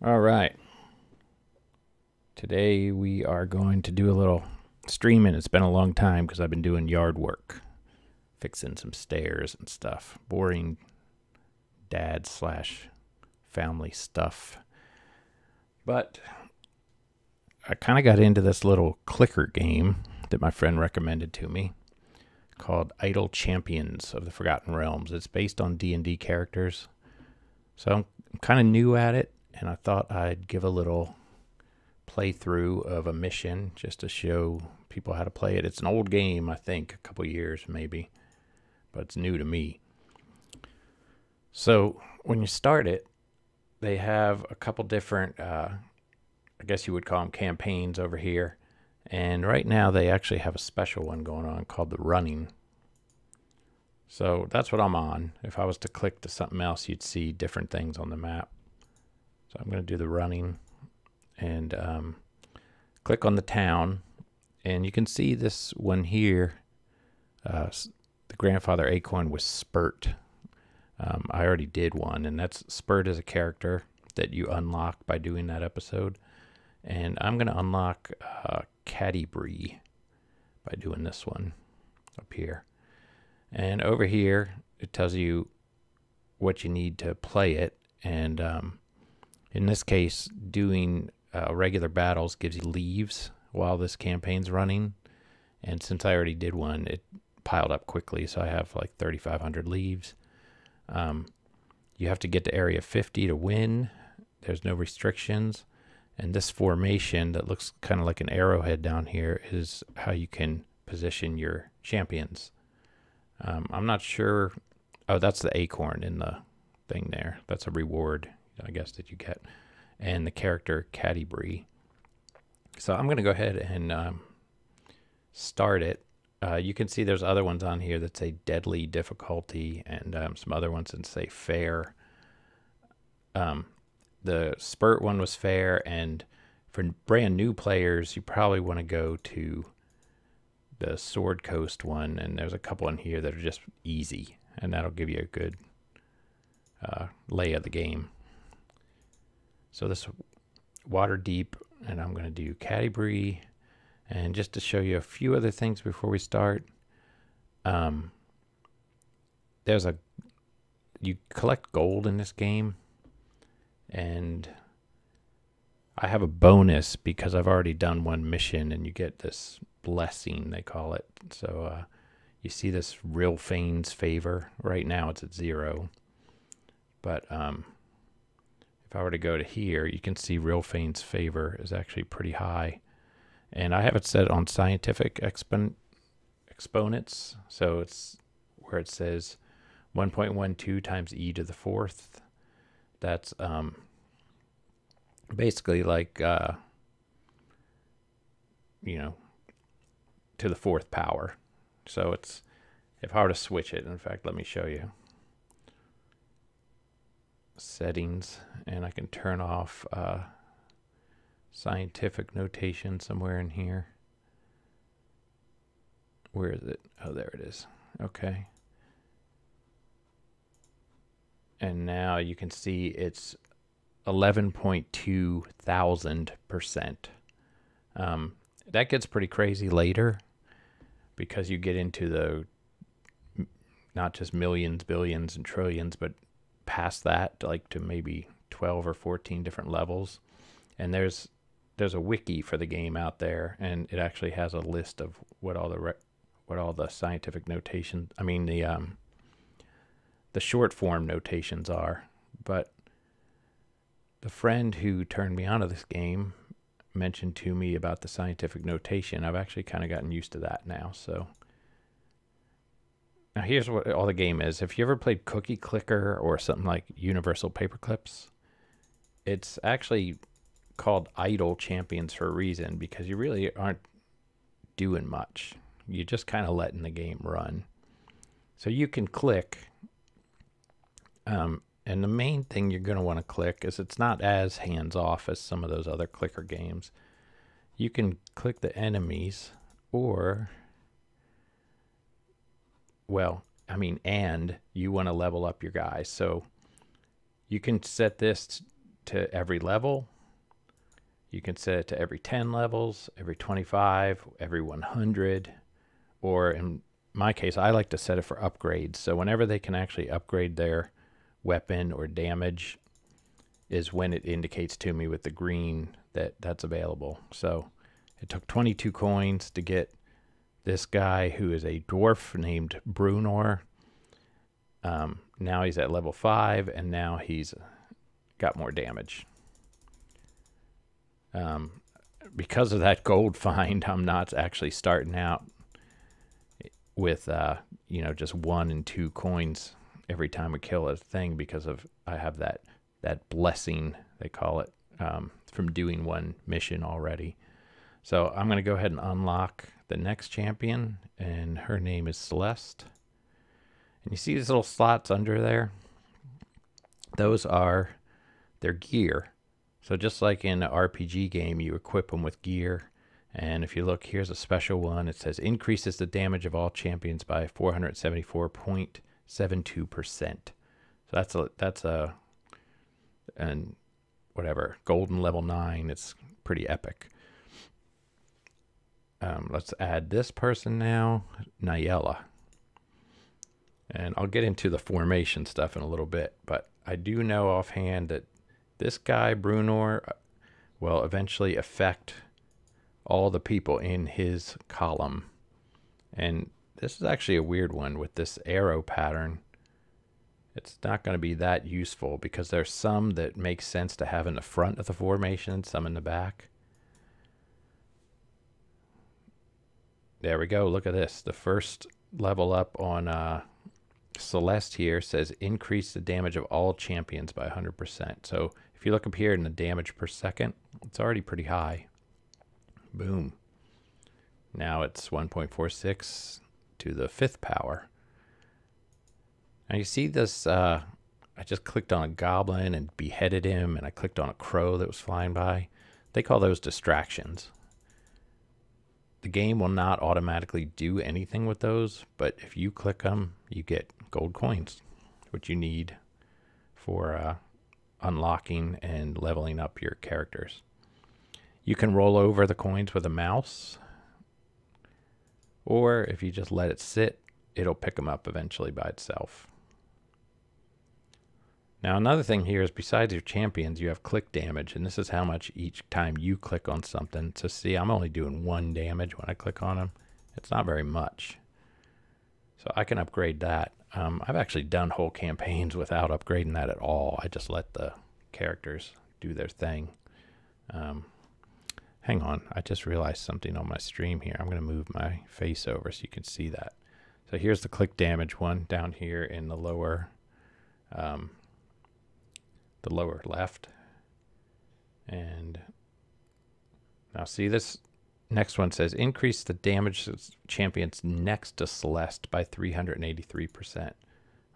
All right. Today we are going to do a little streaming. It's been a long time because I've been doing yard work, fixing some stairs and stuff. Boring dad slash family stuff. But I kind of got into this little clicker game that my friend recommended to me called Idle Champions of the Forgotten Realms. It's based on D&D characters. So I'm kind of new at it, and I thought I'd give a little playthrough of a mission just to show people how to play it. It's an old game, I think, a couple years maybe, but it's new to me. So when you start it, they have a couple different, I guess you would call them campaigns over here. And right now they actually have a special one going on called the Running. So that's what I'm on. If I was to click to something else, you'd see different things on the map. So I'm going to do the Running and click on the town. And you can see this one here. The grandfather acorn was Spurt. I already did one, and that's Spurt is a character that you unlock by doing that episode. And I'm going to unlock Catti-Brie by doing this one up here. And over here, it tells you what you need to play it. And in this case, doing regular battles gives you leaves while this campaign's running. And since I already did one, it piled up quickly. So I have like 3,500 leaves. You have to get to area 50 to win. There's no restrictions. And this formation that looks kind of like an arrowhead down here is how you can position your champions. I'm not sure. Oh, that's the acorn in the thing there. That's a reward, I guess, that you get. And the character Catti-Brie. So I'm going to go ahead and start it. You can see there's other ones on here that say deadly difficulty and some other ones that say fair. The Spurt one was fair, and for brand new players, you probably want to go to the Sword Coast one, and there's a couple in here that are just easy, and that'll give you a good lay of the game. So this water deep, and I'm going to do Catti-Brie, and just to show you a few other things before we start, you collect gold in this game. And I have a bonus because I've already done one mission, and you get this blessing, they call it. So you see this Real Fane's favor. Right now it's at 0. But if I were to go to here, you can see Real Fane's favor is actually pretty high. And I have it set on scientific exponents. So it's where it says 1.12 times e to the 4th. That's basically like, to the 4th power. So it's, if I were to switch it, in fact, let me show you. Settings, and I can turn off scientific notation somewhere in here. Where is it? Oh, there it is. Okay. And now you can see it's 11.2,000%. That gets pretty crazy later because you get into the not just millions, billions, and trillions, but past that, like to maybe 12 or 14 different levels. And there's a wiki for the game out there, and it actually has a list of what all the scientific notation. I mean the short form notations are. But the friend who turned me onto this game mentioned to me about the scientific notation. I've actually kind of gotten used to that now. So now here's what all the game is. If you ever played Cookie Clicker or something like Universal Paperclips, it's actually called Idle Champions for a reason, because you really aren't doing much. You're just kind of letting the game run. So you can click. And the main thing you're going to want to click is it's not as hands-off as some of those other clicker games. You can click the enemies, or, and you want to level up your guys. So you can set this to every level. You can set it to every 10 levels, every 25, every 100, or in my case, I like to set it for upgrades. So whenever they can actually upgrade their weapon or damage is when it indicates to me with the green that that's available. So it took 22 coins to get this guy who is a dwarf named Brunor. Now he's at level 5, and now he's got more damage. Because of that gold find, I'm not actually starting out with just 1 and 2 coins every time we kill a thing, because of I have that blessing, they call it, from doing one mission already. So I'm going to go ahead and unlock the next champion, and her name is Celeste. And you see these little slots under there? Those are their gear. So just like in an RPG game, you equip them with gear. And if you look, here's a special one. It says increases the damage of all champions by 474.72%. So that's a and whatever, golden level 9. It's pretty epic. Let's add this person now, Nyella. And I'll get into the formation stuff in a little bit, but I do know offhand that this guy, Brunor, will eventually affect all the people in his column. And this is actually a weird one with this arrow pattern. It's not going to be that useful because there's some that make sense to have in the front of the formation, some in the back. There we go. Look at this. The first level up on Celeste here says increase the damage of all champions by 100%. So if you look up here in the damage per second, it's already pretty high. Boom. Now it's 1.46 to the 5th power. Now you see this, I just clicked on a goblin and beheaded him, and I clicked on a crow that was flying by. They call those distractions. The game will not automatically do anything with those, but if you click them, you get gold coins, which you need for unlocking and leveling up your characters. You can roll over the coins with a mouse, or if you just let it sit, it'll pick them up eventually by itself. Now another thing here is besides your champions, you have click damage, and this is how much each time you click on something. So see, I'm only doing 1 damage when I click on them. It's not very much. So I can upgrade that. I've actually done whole campaigns without upgrading that at all. I just let the characters do their thing. Hang on, I just realized something on my stream here. I'm going to move my face over so you can see that. So here's the click damage one down here in the lower left. And now see, this next one says increase the damage of champions next to Celeste by 383%. Well,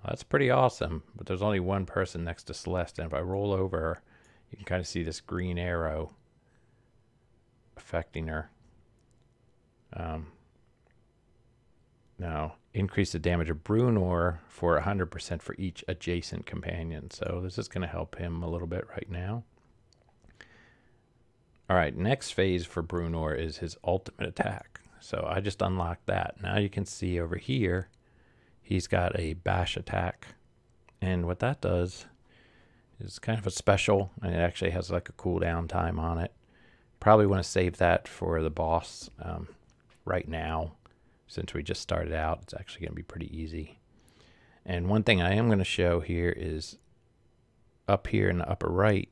that's pretty awesome, but there's only one person next to Celeste, and if I roll over, you can kind of see this green arrow affecting her. Now increase the damage of Brunor for 100% for each adjacent companion. So this is going to help him a little bit right now. All right, next phase for Brunor is his ultimate attack. So I just unlocked that. Now you can see over here, he's got a bash attack. And what that does is kind of a special, and it actually has like a cooldown time on it. Probably want to save that for the boss right now. Since we just started out, it's actually going to be pretty easy. And one thing I am going to show here is up here in the upper right,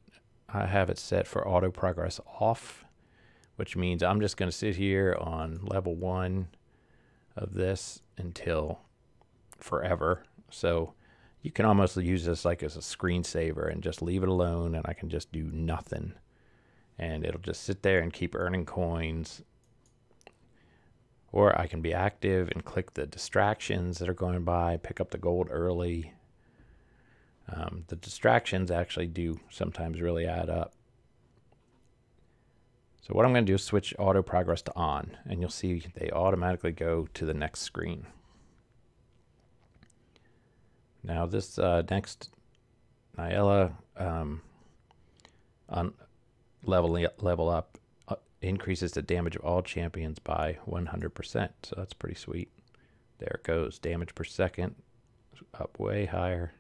I have it set for auto progress off, which means I'm just going to sit here on level 1 of this until forever. So you can almost use this like as a screensaver and just leave it alone, and I can just do nothing. And it'll just sit there and keep earning coins. Or I can be active and click the distractions that are going by, pick up the gold early. The distractions actually do sometimes really add up. So what I'm going to do is switch auto progress to on, and you'll see they automatically go to the next screen. Now this next Nyella, level up increases the damage of all champions by 100%. So that's pretty sweet. There it goes. Damage per second up way higher.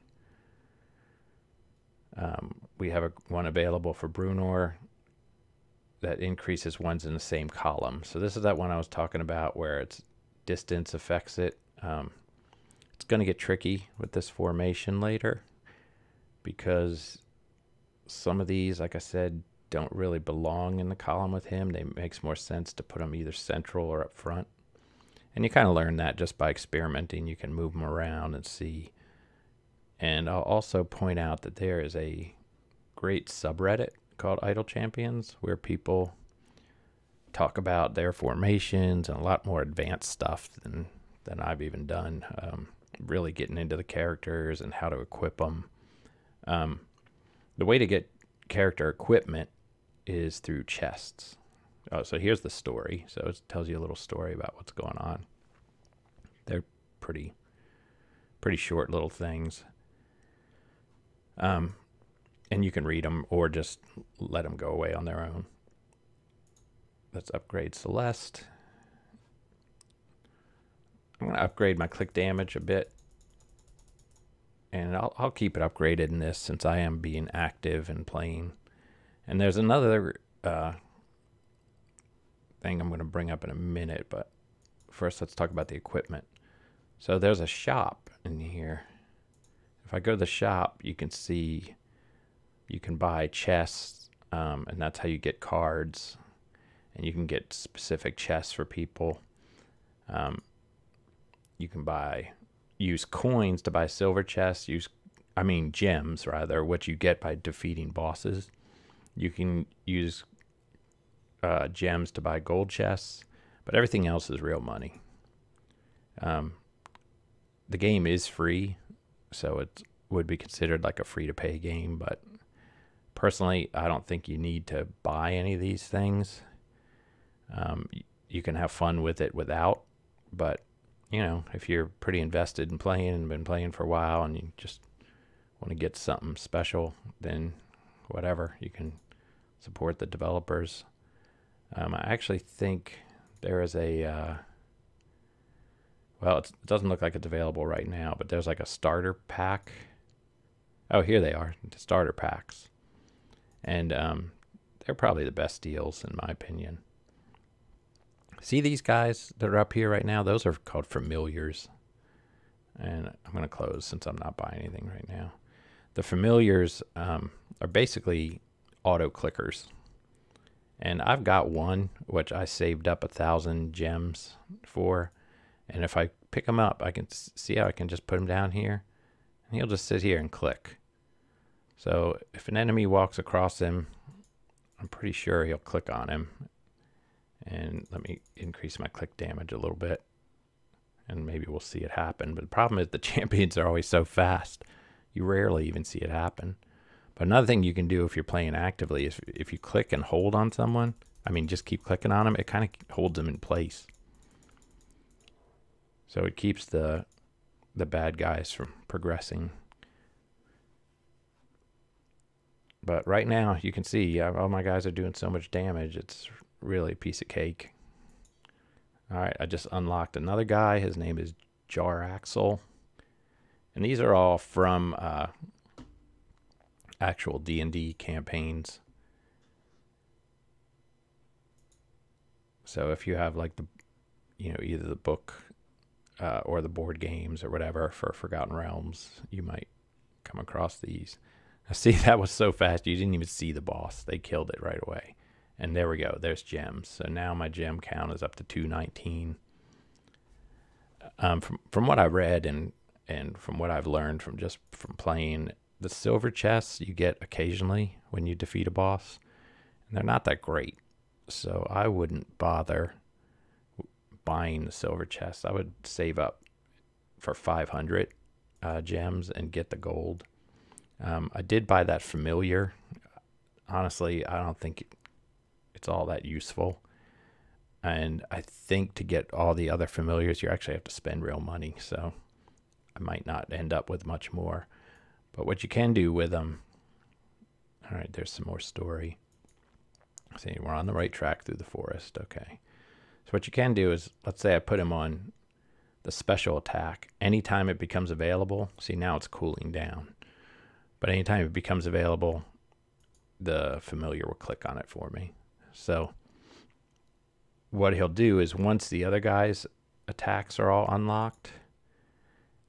We have one available for Brunor that increases ones in the same column. So this is that one I was talking about where it's distance affects it. It's going to get tricky with this formation later because some of these, like I said, don't really belong in the column with him. It makes more sense to put them either central or up front. And you kind of learn that just by experimenting. You can move them around and see. And I'll also point out that there is a great subreddit called Idle Champions where people talk about their formations and a lot more advanced stuff than I've even done. Really getting into the characters and how to equip them. The way to get character equipment is through chests. Oh, so here's the story. So it tells you a little story about what's going on. They're pretty short little things. And you can read them or just let them go away on their own. Let's upgrade Celeste. I'm going to upgrade my click damage a bit. And I'll keep it upgraded in this since I am being active and playing. And there's another thing I'm going to bring up in a minute. But first, let's talk about the equipment. So there's a shop in here. If I go to the shop, you can see you can buy chests. And that's how you get cards. And you can get specific chests for people. You can use coins to buy silver chests, gems rather, which you get by defeating bosses. You can use gems to buy gold chests, but everything else is real money. The game is free, so it would be considered like a free-to-pay game, but personally, I don't think you need to buy any of these things. You can have fun with it without, but you know, if you're pretty invested in playing and been playing for a while and you just want to get something special, then whatever, you can support the developers. I actually think there is a, well, it doesn't look like it's available right now, but there's like a starter pack. Oh, here they are, the starter packs. And they're probably the best deals in my opinion. See these guys that are up here right now? Those are called familiars. And I'm going to close since I'm not buying anything right now. The familiars are basically auto clickers. And I've got one, which I saved up 1,000 gems for. And if I pick him up, I can see how I can just put him down here. And he'll just sit here and click. So if an enemy walks across him, I'm pretty sure he'll click on him. And let me increase my click damage a little bit. And maybe we'll see it happen. But the problem is the champions are always so fast. You rarely even see it happen. But another thing you can do if you're playing actively is if you click and hold on someone, just keep clicking on them, it kind of holds them in place. So it keeps the bad guys from progressing. But right now, you can see all my guys are doing so much damage. It's really a piece of cake. All right, I just unlocked another guy. His name is Jar Axel. And these are all from actual D&D campaigns. So if you have like either the book or the board games or whatever for Forgotten Realms, you might come across these. Now, see, that was so fast you didn't even see the boss. They killed it right away. And there we go. There's gems. So now my gem count is up to 219. From what I read and from what I've learned from playing, the silver chests you get occasionally when you defeat a boss, and they're not that great. So I wouldn't bother buying the silver chests. I would save up for 500 gems and get the gold. I did buy that familiar. Honestly, I don't think it's all that useful. And I think to get all the other familiars, you actually have to spend real money. So I might not end up with much more. But what you can do with them, All right, there's some more story. See, we're on the right track through the forest. Okay. So what you can do is, let's say I put him on the special attack. Anytime it becomes available, see now it's cooling down. But anytime it becomes available, the familiar will click on it for me. So what he'll do is once the other guy's attacks are all unlocked,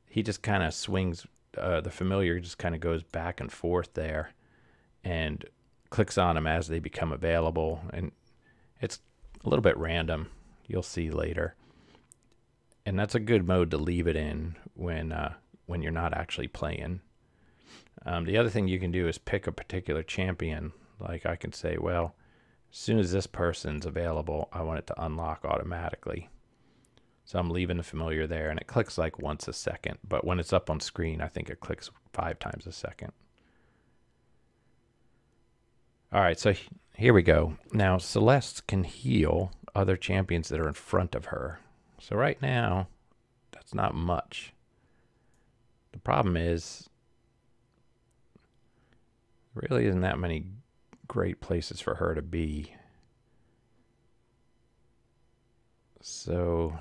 he just kind of swings, the familiar just kind of goes back and forth there and clicks on them as they become available. And it's a little bit random. You'll see later. And that's a good mode to leave it in when you're not actually playing. The other thing you can do is pick a particular champion. Like I can say, well, as soon as this person's available, I want it to unlock automatically. So I'm leaving the familiar there, and it clicks like once a second. But when it's up on screen, I think it clicks 5 times a second. All right, so here we go. Now, Celeste can heal other champions that are in front of her. So right now, that's not much. The problem is, there really isn't that many great places for her to be. So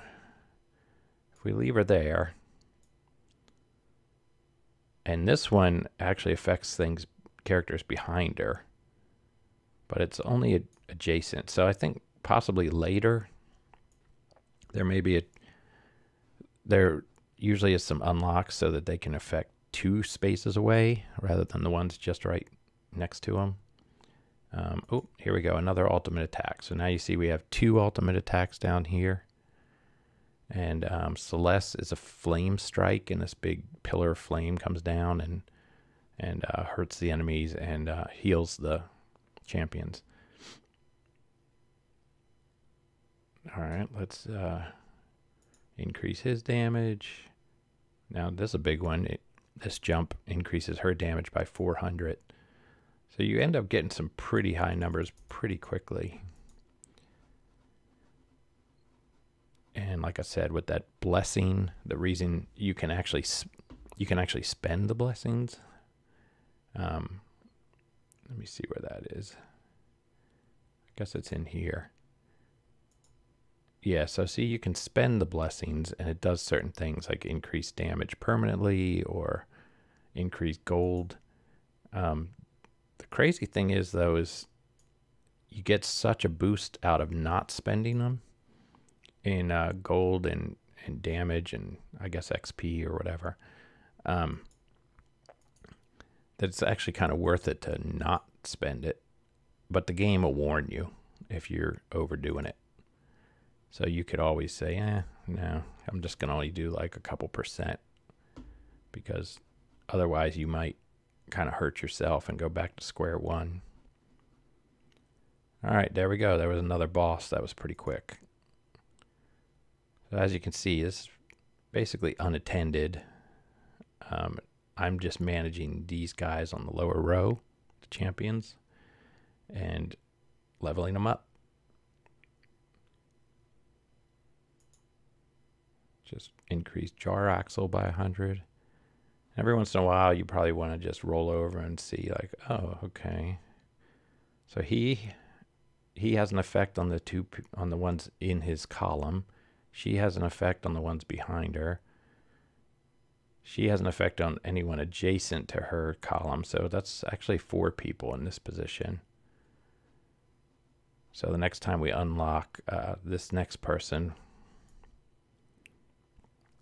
if we leave her there, and this one actually affects characters behind her, but it's only adjacent. So I think possibly later there usually is some unlocks so that they can affect 2 spaces away rather than the ones just right next to them. Oh, here we go, another ultimate attack. So now you see we have 2 ultimate attacks down here. And Celeste is a flame strike, and this big pillar of flame comes down and hurts the enemies and heals the champions. All right, let's increase his damage. Now this is a big one. This jump increases her damage by 400. So you end up getting some pretty high numbers pretty quickly. And like I said, with that blessing, the reason you can actually spend the blessings. Let me see where that is. I guess it's in here. Yeah, so see, you can spend the blessings, and it does certain things like increase damage permanently or increase gold. The crazy thing is, though, is you get such a boost out of not spending them in gold and damage and I guess XP or whatever, that it's actually kind of worth it to not spend it. But the game will warn you if you're overdoing it. So you could always say, no, I'm just going to only do like a couple %, because otherwise you might kind of hurt yourself and go back to square one. All right, there we go. There was another boss. That was pretty quick. So as you can see, this is basically unattended. I'm just managing these guys on the lower row, the champions, and leveling them up. Just increase jar axle by 100. Every once in a while, you probably want to just roll over and see, like, oh, okay. So he has an effect on the ones in his column. She has an effect on the ones behind her. She has an effect on anyone adjacent to her column. So that's actually 4 people in this position. So the next time we unlock this next person,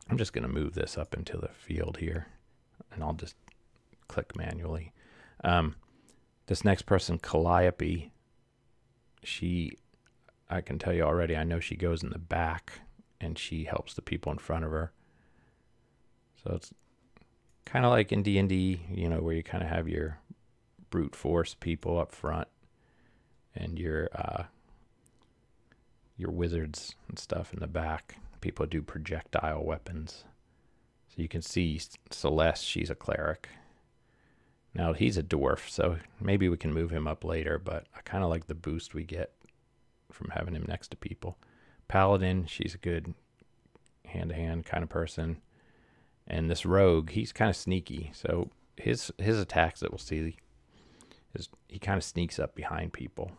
I'm just going to move this up into the field here, and I'll just click manually. This next person, Calliope, I can tell you already, I know she goes in the back, and she helps the people in front of her. So it's kind of like in D&D, where you kind of have your brute force people up front, and your wizards and stuff in the back. People do projectile weapons. So you can see Celeste, she's a cleric. Now he's a dwarf, so maybe we can move him up later, but I kind of like the boost we get from having him next to people. Paladin, she's a good hand-to-hand kind of person. And this rogue, he's kind of sneaky. So his attacks that we'll see He kind of sneaks up behind people.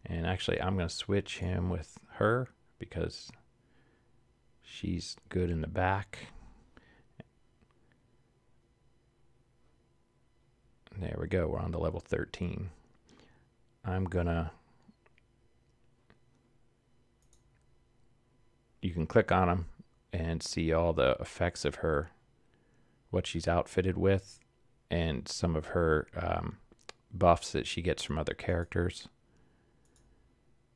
And actually, I'm going to switch him with her because she's good in the back. There we go. We're on to level 13. You can click on them and see all the effects of her, what she's outfitted with, and some of her buffs that she gets from other characters.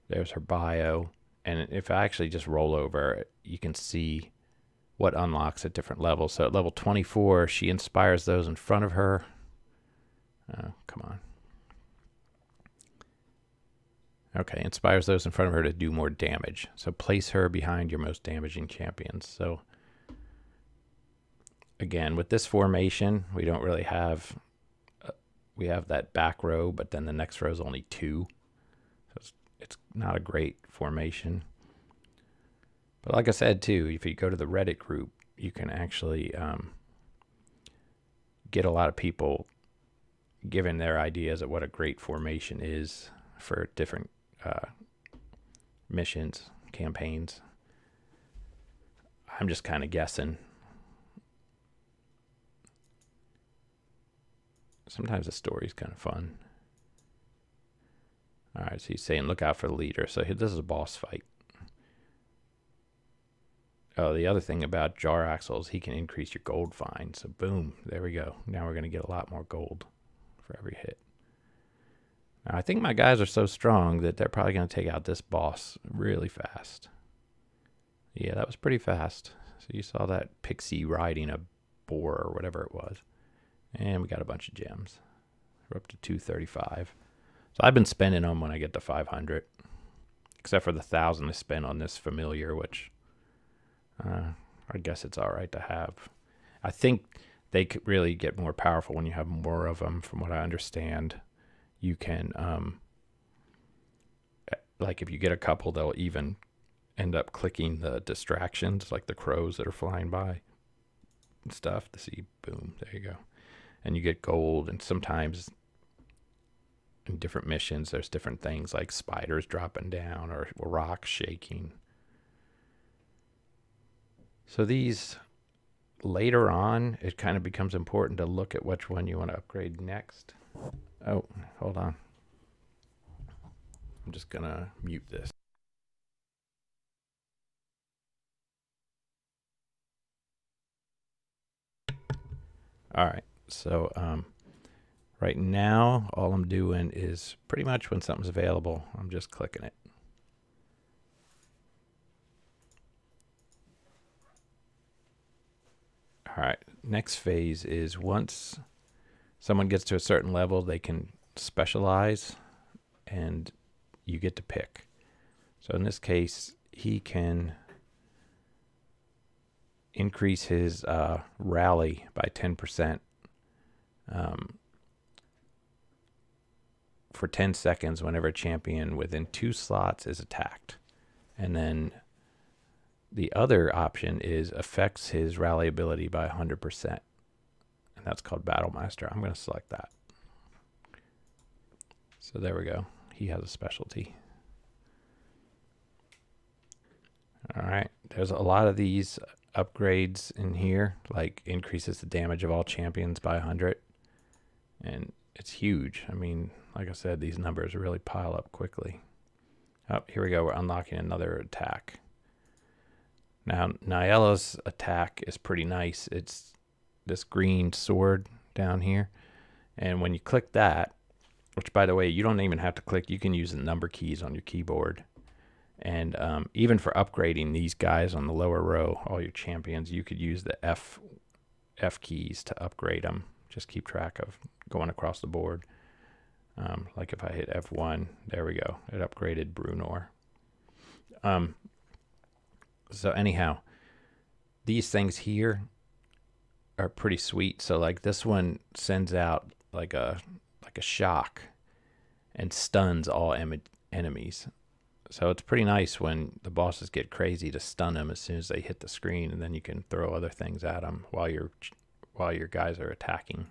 There's her bio. And if I actually just roll over, you can see what unlocks at different levels. So at level 24, she inspires those in front of her. Come on. Okay, inspires those in front of her to do more damage. So place her behind your most damaging champions. So again, with this formation, we don't really have... we have that back row, but then the next row is only 2. So it's not a great formation. But like I said, too, if you go to the Reddit group, you can actually get a lot of people giving their ideas of what a great formation is for different missions, campaigns. I'm just kind of guessing. Sometimes the story's kind of fun. All right, so he's saying look out for the leader. So this is a boss fight. Oh, the other thing about Jar Axle is he can increase your gold find. So boom, there we go. Now we're going to get a lot more gold for every hit. Now, I think my guys are so strong that they're probably going to take out this boss really fast. Yeah, that was pretty fast. So you saw that pixie riding a boar or whatever it was. And we got a bunch of gems. We're up to 235. So I've been spending them when I get to 500. Except for the 1,000 I spent on this familiar, which I guess it's all right to have. I think they could really get more powerful when you have more of them, from what I understand. You can, like if you get a couple, they'll even end up clicking the distractions, like the crows that are flying by and stuff to see, boom, there you go. And you get gold, and sometimes in different missions, there's different things like spiders dropping down or rocks shaking. So these, later on, it kind of becomes important to look at which one you want to upgrade next. Oh, hold on. I'm just going to mute this. All right. So right now, all I'm doing is pretty much when something's available, I'm just clicking it. All right. Next phase is once someone gets to a certain level, they can specialize and you get to pick. So in this case, he can increase his rally by 10% for 10 seconds whenever a champion within 2 slots is attacked. And then the other option is affects his rally ability by 100%. And that's called Battle Master. I'm going to select that. So there we go. He has a specialty. All right. There's a lot of these upgrades in here, like increases the damage of all champions by 100. And it's huge. I mean, like I said, these numbers really pile up quickly. Oh, here we go. We're unlocking another attack. Now, Niella's attack is pretty nice. It's this green sword down here. And when you click that, which, by the way, you don't even have to click. You can use the number keys on your keyboard. And even for upgrading these guys on the lower row, all your champions, you could use the F keys to upgrade them. Just keep track of going across the board. Like if I hit F1, there we go. It upgraded Brunor. So anyhow, these things here are pretty sweet. So like this one sends out like a shock and stuns all enemies. So it's pretty nice when the bosses get crazy to stun them as soon as they hit the screen, and then you can throw other things at them while your guys are attacking.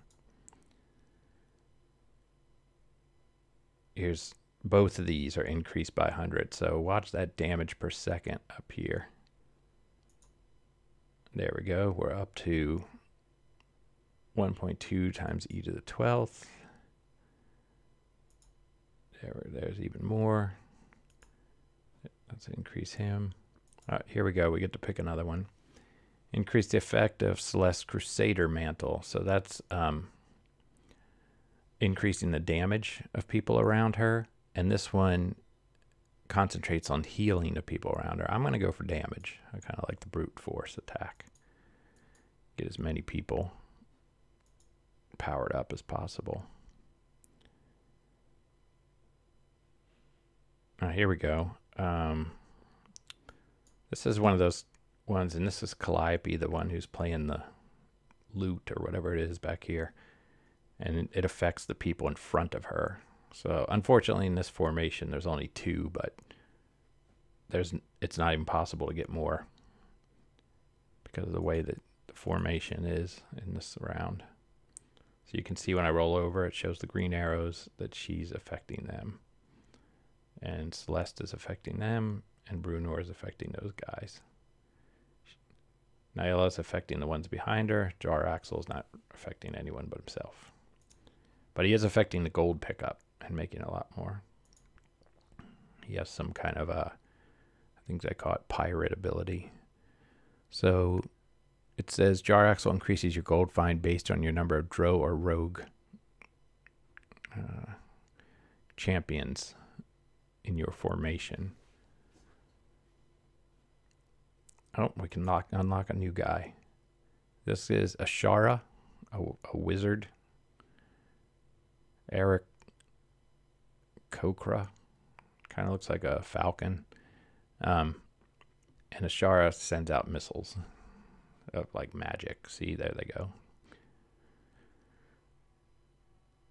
here's both of these are increased by 100. So watch that damage per second up here. There we go. We're up to 1.2 times e to the 12th. There's even more. Let's increase him. All right, here we go. We get to pick another one. Increase the effect of Celeste Crusader Mantle. So that's increasing the damage of people around her. And this one concentrates on healing the people around her. I'm going to go for damage. I kind of like the brute force attack. Get as many people powered up as possible. Here we go. This is one of those ones, and this is Calliope, the one who's playing the lute or whatever it is back here. And it affects the people in front of her. So unfortunately in this formation there's only 2, but it's not even possible to get more because of the way that the formation is in this round. So you can see when I roll over, it shows the green arrows that she's affecting them. And Celeste is affecting them, and Bruenor is affecting those guys. Nyla is affecting the ones behind her. Jaraxel is not affecting anyone but himself. But he is affecting the gold pickup and making a lot more. He has some kind of I think they call it pirate ability. So it says Jaraxel increases your gold find based on your number of Drow or Rogue champions in your formation. Oh, we can unlock a new guy. This is Ashara, a wizard. Eric Kokra, kind of looks like a falcon. And Ashara sends out missiles of like magic. See, there they go.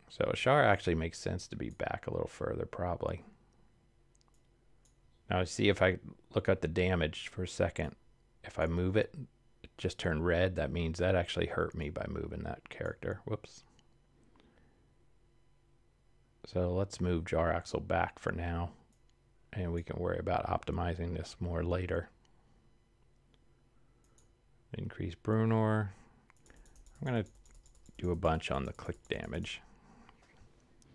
So Ashara actually makes sense to be back a little further, probably. Now see if I look at the damage for a second. If I move it, it just turned red. That means that actually hurt me by moving that character. Whoops. So let's move Jaraxel back for now, and we can worry about optimizing this more later. Increase Bruenor. I'm going to do a bunch on the click damage,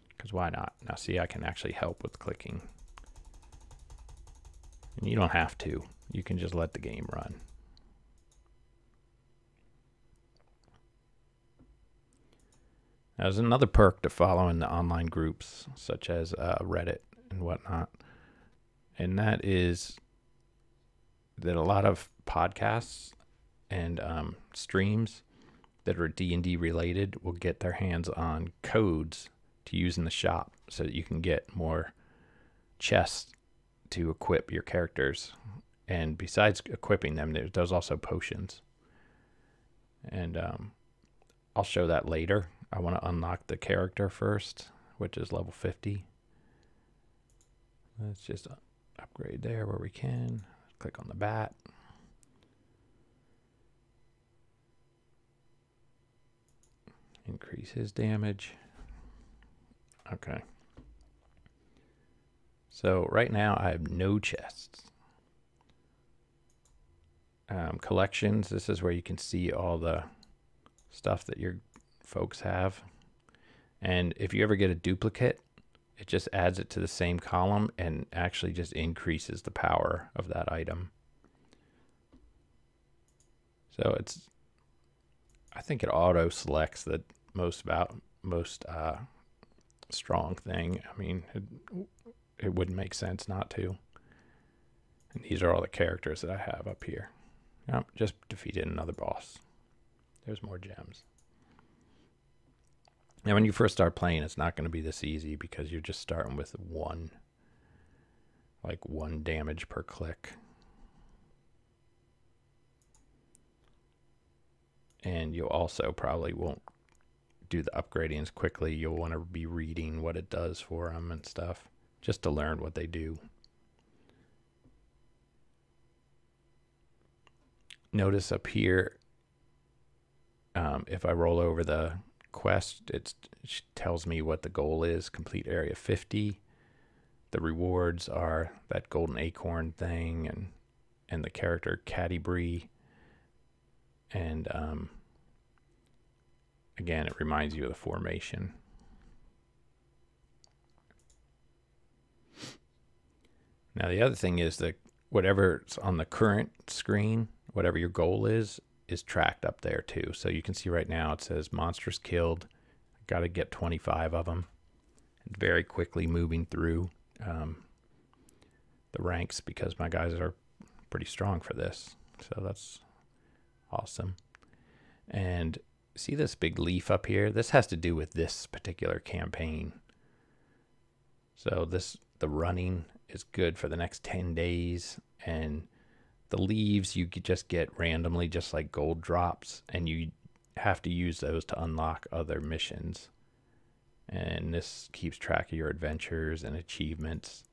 because why not? Now see, I can actually help with clicking. And you don't have to. You can just let the game run. Now, there's another perk to following the online groups, such as Reddit and whatnot. And that is that a lot of podcasts and streams that are D&D related will get their hands on codes to use in the shop so that you can get more chests to equip your characters. And besides equipping them, there's also potions. And I'll show that later. I want to unlock the character first, which is level 50. Let's just upgrade there where we can. Click on the bat. Increase his damage. Okay. So right now I have no chests. Collections, this is where you can see all the stuff that your folks have. And if you ever get a duplicate, it just adds it to the same column and actually just increases the power of that item. So I think it auto selects the most strong thing. I mean, it wouldn't make sense not to. And these are all the characters that I have up here. Yep, just defeated another boss. There's more gems. Now, when you first start playing, it's not going to be this easy because you're just starting with one damage per click. And you'll also probably won't do the upgrading as quickly. You'll want to be reading what it does for them and stuff, just to learn what they do. Notice up here, if I roll over the quest, it tells me what the goal is: complete area 50. the rewards are that golden acorn thing and the character Catti-Brie. And again, it reminds you of the formation. Now the other thing is that whatever's on the current screen, whatever your goal is tracked up there too. So you can see right now it says monsters killed. I got to get 25 of them. Very quickly moving through the ranks because my guys are pretty strong for this. So that's awesome. And see this big leaf up here? This has to do with this particular campaign. So the running is good for the next 10 days, and the leaves you could just get randomly, just like gold drops, and you have to use those to unlock other missions. And this keeps track of your adventures and achievements.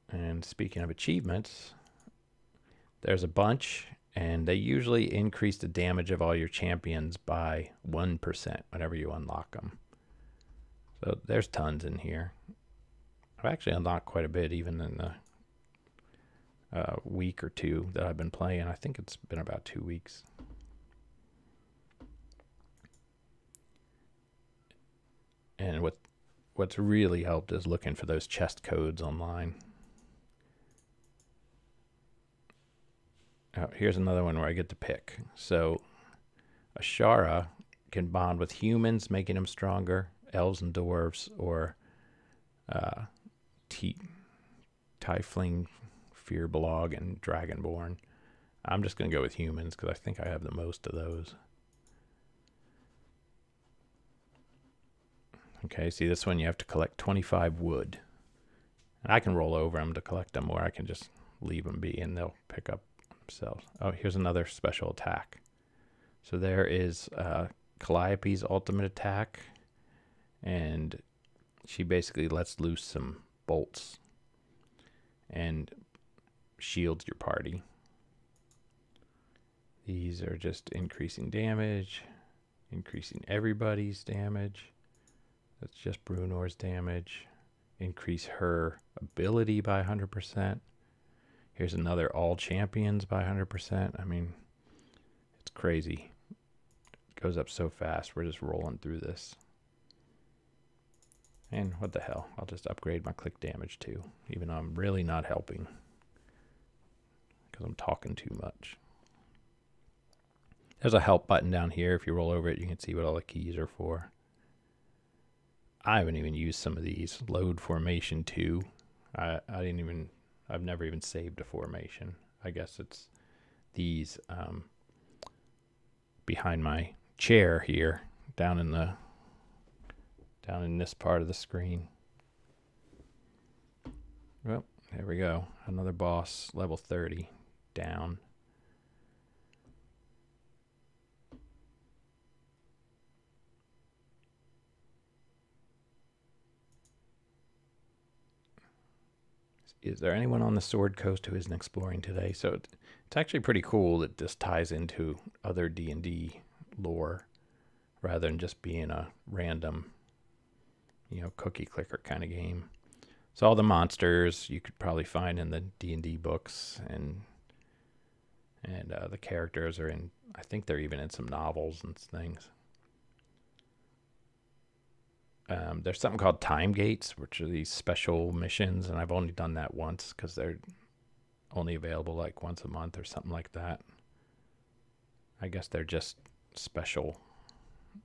And speaking of achievements, there's a bunch, and they usually increase the damage of all your champions by 1% whenever you unlock them. So there's tons in here. I've actually unlocked quite a bit even in the week or two that I've been playing. I think it's been about 2 weeks. And what's really helped is looking for those chest codes online. Oh, here's another one where I get to pick. So Ashara can bond with humans, making them stronger, elves and dwarves, or Tiefling, Fearblog, and Dragonborn. I'm just going to go with humans because I think I have the most of those. Okay, see this one you have to collect 25 wood. And I can roll over them to collect them, or I can just leave them be and they'll pick up themselves. Oh, here's another special attack. So there is Calliope's ultimate attack, and she basically lets loose some bolts and shields your party. These are just increasing damage, increasing everybody's damage. That's just Brunor's damage. Increase her ability by 100%. Here's another all champions by 100%. I mean, it's crazy. It goes up so fast. We're just rolling through this. And what the hell? I'll just upgrade my click damage too, even though I'm really not helping because I'm talking too much. There's a help button down here. If you roll over it, you can see what all the keys are for. I haven't even used some of these. Load formation 2. I've never even saved a formation. I guess it's these behind my chair here, down in this part of the screen. Well, there we go. Another boss, level 30, down. Is there anyone on the Sword Coast who isn't exploring today? So it's actually pretty cool that this ties into other D&D lore rather than just being a random, cookie clicker kind of game. So all the monsters you could probably find in the D&D books, and the characters are in, I think they're even in some novels and things. There's something called time gates, which are these special missions, and I've only done that once because they're only available like once a month or something like that. I guess they're just special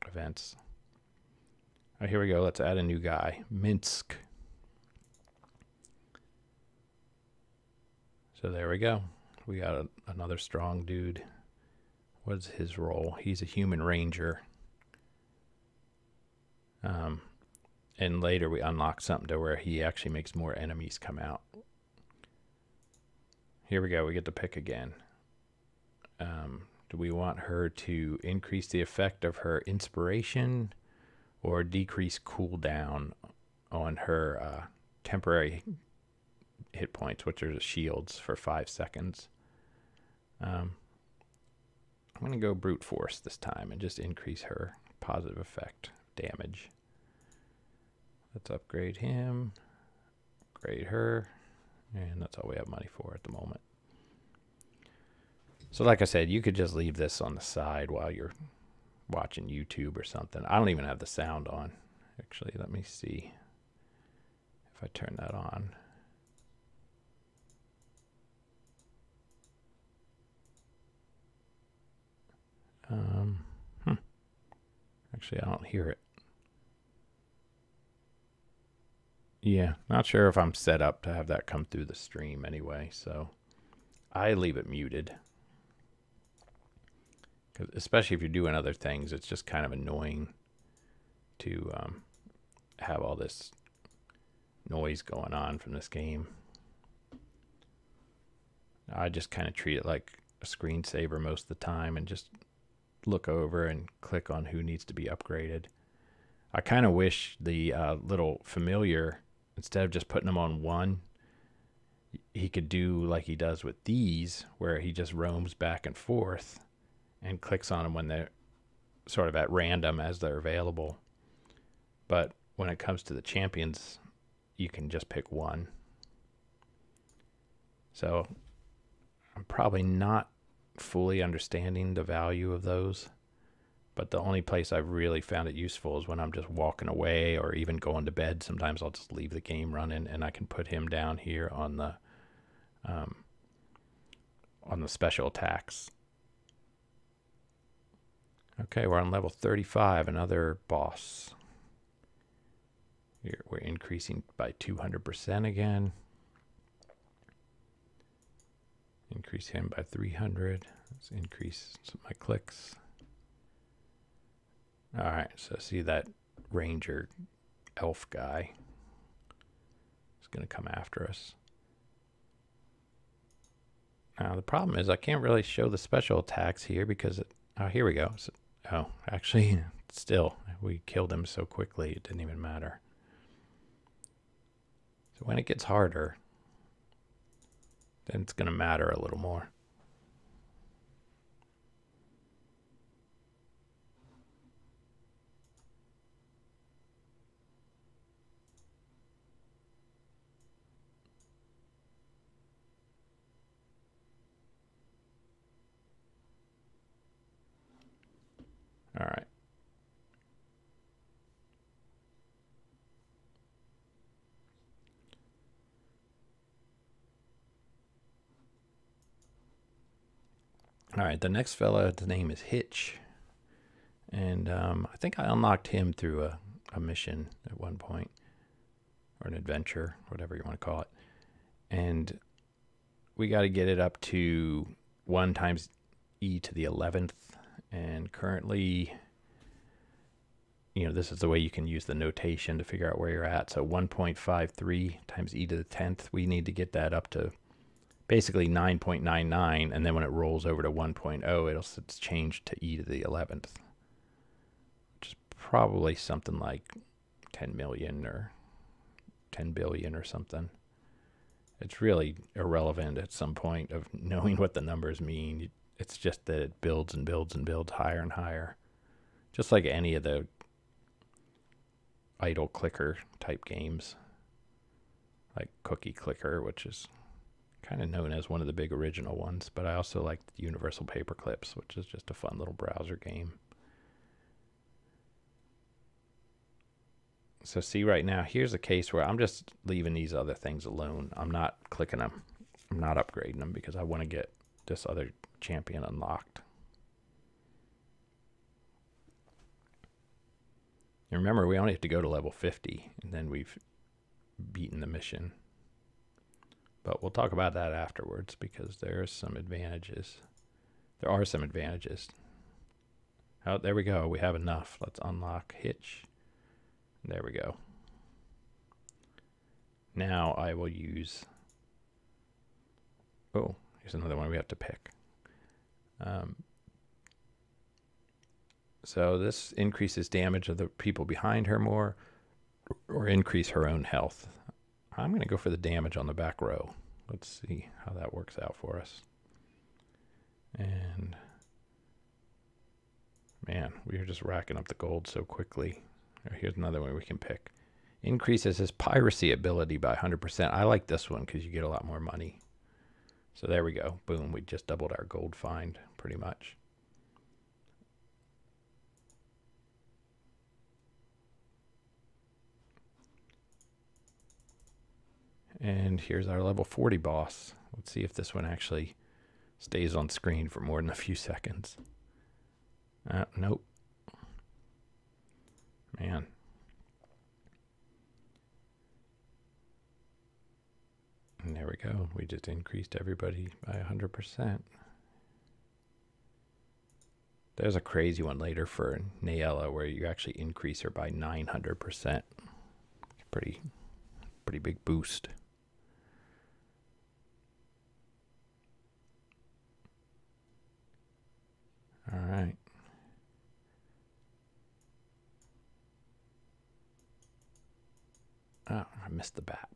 events. All right, here we go. Let's add a new guy, Minsk. So there we go. We got another strong dude. What's his role? He's a human ranger. And later we unlock something to where he actually makes more enemies come out. Here we go. We get to pick again. Do we want her to increase the effect of her inspiration or decrease cooldown on her temporary hit points, which are the shields, for 5 seconds? I'm going to go brute force this time and just increase her positive effect damage. Let's upgrade him, upgrade her, and that's all we have money for at the moment. So like I said, you could just leave this on the side while you're watching YouTube or something. I don't even have the sound on. Actually, let me see if I turn that on. Actually, I don't hear it. Yeah, not sure if I'm set up to have that come through the stream anyway, so I leave it muted. Especially if you're doing other things, it's just kind of annoying to have all this noise going on from this game. I just kind of treat it like a screensaver most of the time and just look over and click on who needs to be upgraded. I kind of wish the little familiar, instead of just putting them on one, he could do like he does with these, where he just roams back and forth and clicks on them when they're sort of at random as they're available. But when it comes to the champions, you can just pick one. So I'm probably not fully understanding the value of those, but the only place I've really found it useful is when I'm just walking away or even going to bed. Sometimes I'll just leave the game running and I can put him down here on the special attacks. Okay, we're on level 35, another boss. Here we're increasing by 200% again. Increase him by 300. Let's increase my clicks. All right, so see that ranger elf guy is going to come after us. Now the problem is I can't really show the special attacks here because oh, here we go. So, oh, actually, still, we killed him so quickly it didn't even matter. So when it gets harder, then it's going to matter a little more. All right. All right, the next fella, the name is Hitch. And I think I unlocked him through a mission at one point, or an adventure, whatever you want to call it. And we got to get it up to 1 times e to the 11th. And currently, you know, this is the way you can use the notation to figure out where you're at. So 1.53 times e to the 10th, we need to get that up to basically 9.99, and then when it rolls over to 1.0, it's changed to e to the 11th, which is probably something like 10 million or 10 billion or something. It's really irrelevant at some point of knowing what the numbers mean. It's just that it builds and builds and builds higher and higher, just like any of the idle clicker type games, like Cookie Clicker, which is kind of known as one of the big original ones, but I also like the Universal Paperclips, which is just a fun little browser game. So see right now, here's a case where I'm just leaving these other things alone. I'm not clicking them. I'm not upgrading them because I want to get this other champion unlocked. And remember, we only have to go to level 50, and then we've beaten the mission. But we'll talk about that afterwards because there's some advantages. There are some advantages. Oh, there we go. We have enough. Let's unlock Hitch. There we go. Now I will use... Oh, here's another one we have to pick. So this increases damage of the people behind her more, or increase her own health. I'm going to go for the damage on the back row. Let's see how that works out for us. And man, we are just racking up the gold so quickly. Here's another one we can pick. Increases his piracy ability by 100%. I like this one because you get a lot more money. So there we go. Boom, we just doubled our gold find pretty much. And here's our level 40 boss. Let's see if this one actually stays on screen for more than a few seconds. Nope. Man. And there we go. We just increased everybody by 100%. There's a crazy one later for Nayella where you actually increase her by 900%. Pretty big boost. All right. Oh, I missed the bat.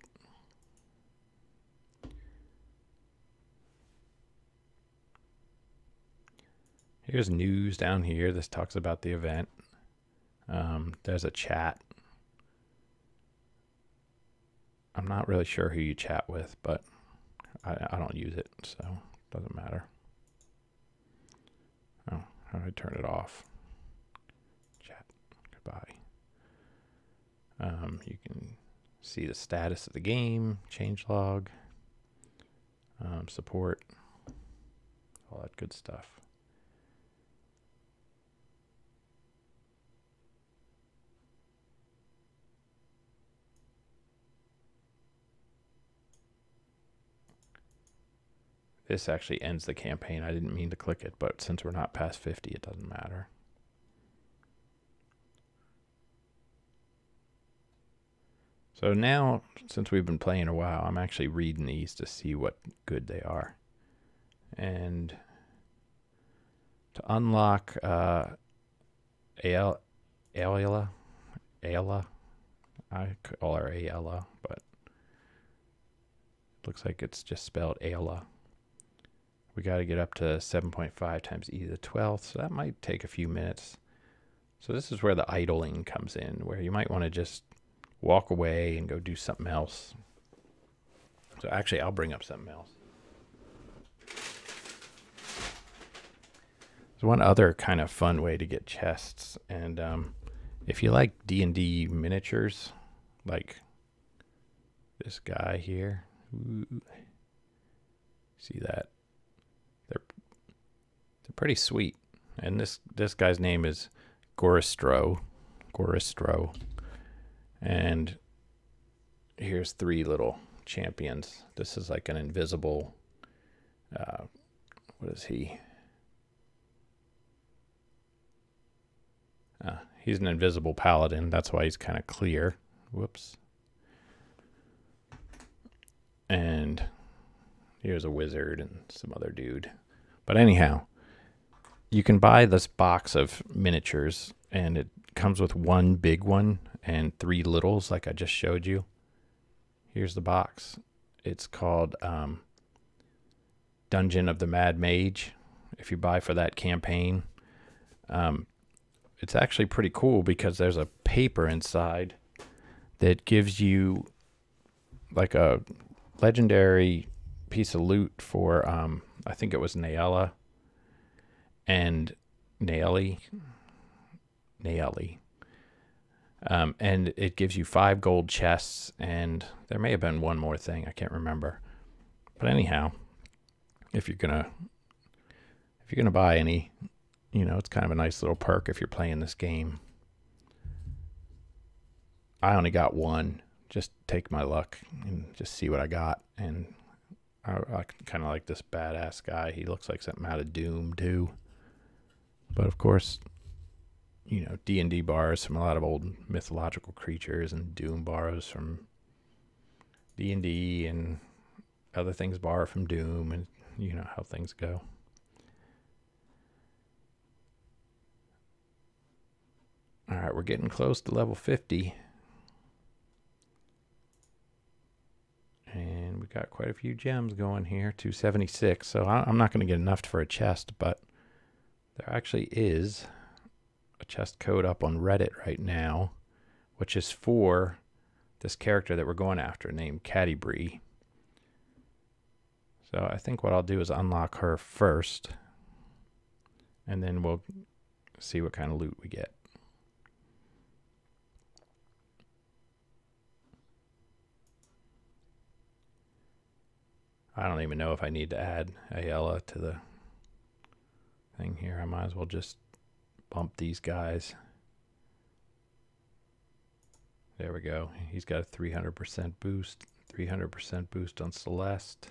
Here's news down here. This talks about the event. There's a chat. I'm not really sure who you chat with, but I don't use it, so it doesn't matter. Oh, how do I turn it off? Chat. Goodbye. You can see the status of the game, changelog, support, all that good stuff. This actually ends the campaign. I didn't mean to click it, but since we're not past 50, it doesn't matter. So now, since we've been playing a while, I'm actually reading these to see what good they are. And to unlock Ayla, I call her Ayla, but it looks like it's just spelled Ayla. We got to get up to 7.5 times e to the 12th, so that might take a few minutes. So this is where the idling comes in, where you might want to just walk away and go do something else. So actually, I'll bring up something else. There's one other kind of fun way to get chests, and if you like D&D miniatures, like this guy here, ooh, see that? They're pretty sweet. And this guy's name is Goristro. And here's 3 little champions. This is like an invisible, what is he? He's an invisible paladin. That's why he's kind of clear. Whoops. And here's a wizard and some other dude. But anyhow, you can buy this box of miniatures, and it comes with 1 big one and 3 littles, like I just showed you. Here's the box. It's called Dungeon of the Mad Mage. If you buy for that campaign, it's actually pretty cool because there's a paper inside that gives you like a legendary piece of loot for I think it was Nayella and Nayeli. And it gives you 5 gold chests, and there may have been one more thing, I can't remember. But anyhow, if you're gonna buy any, you know, it's kind of a nice little perk if you're playing this game. I only got 1. Just take my luck and just see what I got. And I kind of like this badass guy. He looks like something out of Doom too. But of course, you know, D&D borrows from a lot of old mythological creatures, and Doom borrows from D&D, and other things borrow from Doom, and you know how things go. All right, we're getting close to level 50. And we got quite a few gems going here, 276. So I'm not going to get enough for a chest, but there actually is a chest code up on Reddit right now, which is for this character that we're going after named Catti-Brie. So I think what I'll do is unlock her first, and then we'll see what kind of loot we get. I don't even know if I need to add Ayala to the thing here. I might as well just bump these guys. There we go. He's got a 300% boost, 300% boost on Celeste,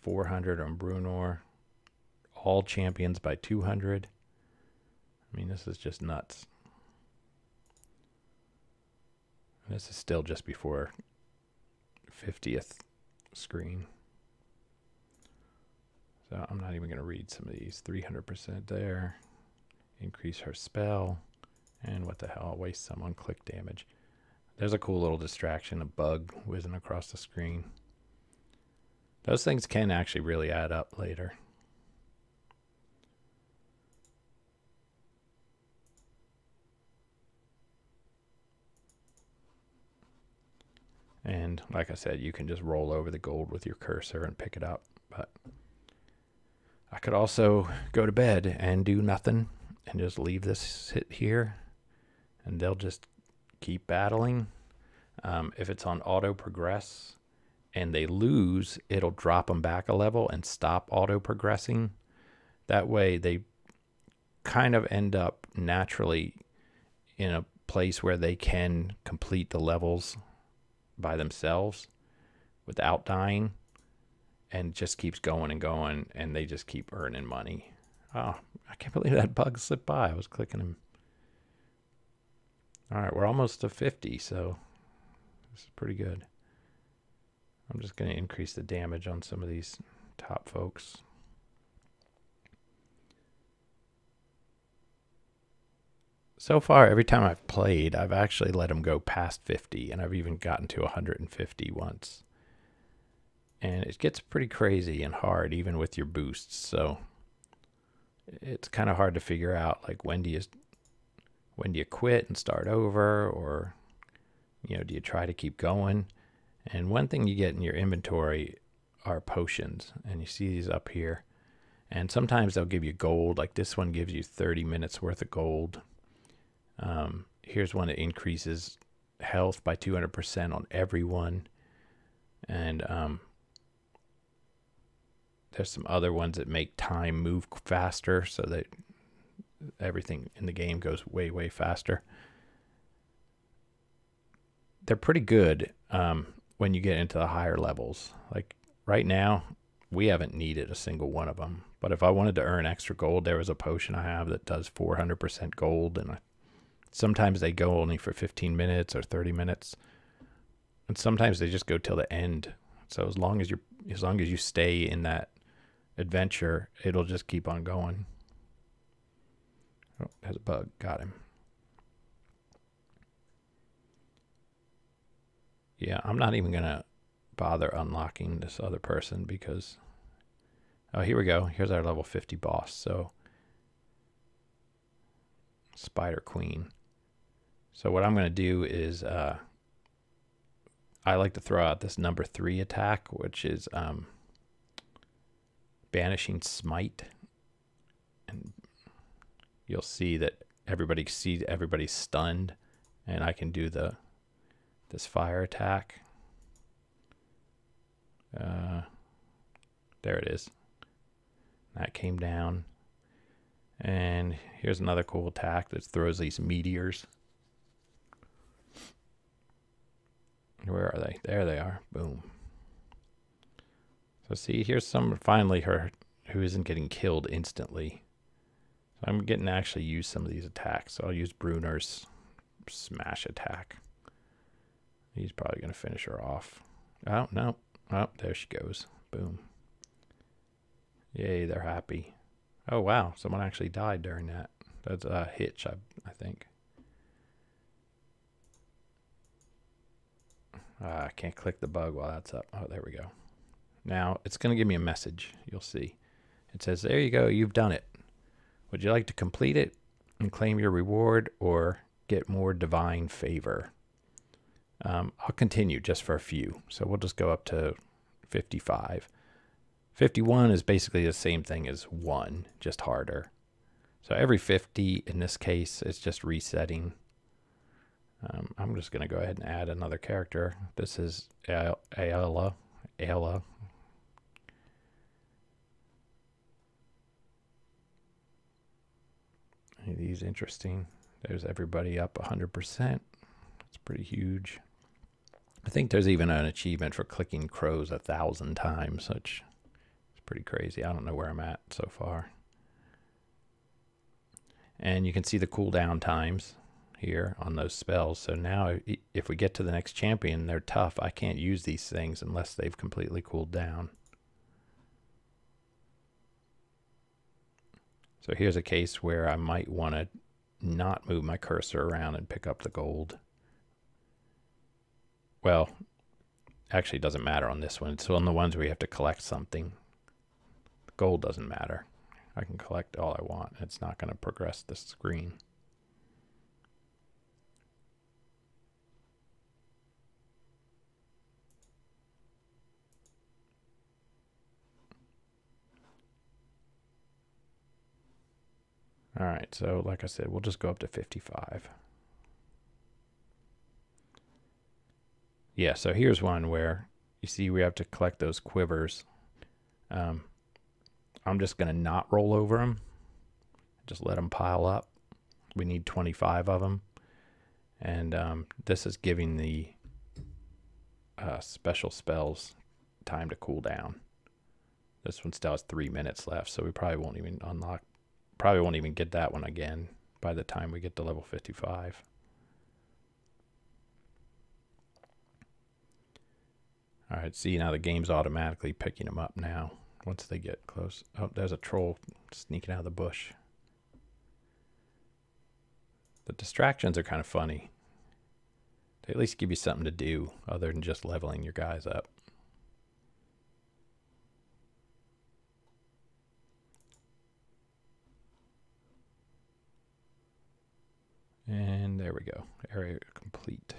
400 on Brunor, all champions by 200. I mean, this is just nuts. And this is still just before 50th screen. So I'm not even going to read some of these. 300% there. Increase her spell. And what the hell, I'll waste some on click damage. There's a cool little distraction, a bug whizzing across the screen. Those things can actually really add up later. And like I said, you can just roll over the gold with your cursor and pick it up. But I could also go to bed and do nothing and just leave this sit here. And they'll just keep battling. If it's on auto progress and they lose, it'll drop them back a level and stop auto progressing. That way they kind of end up naturally in a place where they can complete the levels by themselves without dying, and just keeps going and going, and they just keep earning money. Oh, I can't believe that bug slipped by. I was clicking him. All right, we're almost to 50, so this is pretty good. I'm just going to increase the damage on some of these top folks. So far, every time I've played, I've actually let them go past 50, and I've even gotten to 150 once. And it gets pretty crazy and hard, even with your boosts. So it's kind of hard to figure out, like, when do you quit and start over, or, you know, do you try to keep going? And one thing you get in your inventory are potions, and you see these up here. And sometimes they'll give you gold, like this one gives you 30 minutes worth of gold. Here's one that increases health by 200% on everyone. And there's some other ones that make time move faster, so that everything in the game goes way, way faster. They're pretty good when you get into the higher levels. Like right now, we haven't needed a single one of them. But if I wanted to earn extra gold, there was a potion I have that does 400% gold, and sometimes they go only for 15 minutes or 30 minutes, and sometimes they just go till the end. So as long as you stay in that adventure, it'll just keep on going. Oh, there's a bug. Got him. Yeah, I'm not even gonna bother unlocking this other person because, oh, here we go. Here's our level 50 boss. So Spider Queen. So what I'm going to do is I like to throw out this number 3 attack, which is Banishing Smite. And you'll see that everybody's stunned, and I can do this fire attack. There it is. That came down. And here's another cool attack that throws these meteors. Where are they? There they are. Boom. So see, here's some, finally, her who isn't getting killed instantly. So I'm getting to actually use some of these attacks. So I'll use Bruner's smash attack. He's probably going to finish her off. Oh, no. Oh, there she goes. Boom. Yay, they're happy. Oh, wow. Someone actually died during that. That's a Hitch, I think. I can't click the bug while that's up. Oh, there we go. Now, it's going to give me a message. You'll see. It says, there you go. You've done it. Would you like to complete it and claim your reward or get more divine favor? I'll continue just for a few. So we'll just go up to 55. 51 is basically the same thing as 1, just harder. So every 50 in this case is just resetting. I'm just going to go ahead and add another character. This is Ayla. He's interesting. There's everybody up 100%. It's pretty huge. I think there's even an achievement for clicking crows 1,000 times, which is pretty crazy. I don't know where I'm at so far. And you can see the cooldown times here on those spells. So now if we get to the next champion, they're tough. I can't use these things unless they've completely cooled down. So here's a case where I might want to not move my cursor around and pick up the gold. Well, actually it doesn't matter on this one. It's on the ones where you have to collect something. Gold doesn't matter. I can collect all I want. It's not going to progress the screen. All right, so like I said, we'll just go up to 55. Yeah, so here's one where you see we have to collect those quivers. I'm just going to not roll over them. Just let them pile up. We need 25 of them. And this is giving the special spells time to cool down. This one still has 3 minutes left, so we probably won't even unlock. Probably won't even get that one again by the time we get to level 55. All right, see now the game's automatically picking them up now once they get close. Oh, there's a troll sneaking out of the bush. The distractions are kind of funny. They at least give you something to do other than just leveling your guys up. And there we go. Area complete.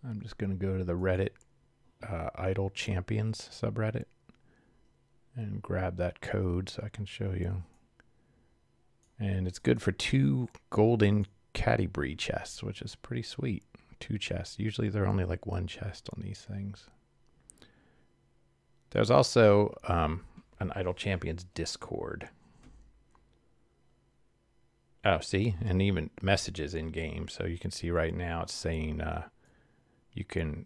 I'm just going to go to the Reddit Idle Champions subreddit and grab that code so I can show you. And it's good for 2 golden Catti-Brie chests, which is pretty sweet. 2 chests. Usually they're only like 1 chest on these things. There's also an Idle Champions Discord. Oh, see? And even messages in game. So you can see right now it's saying you can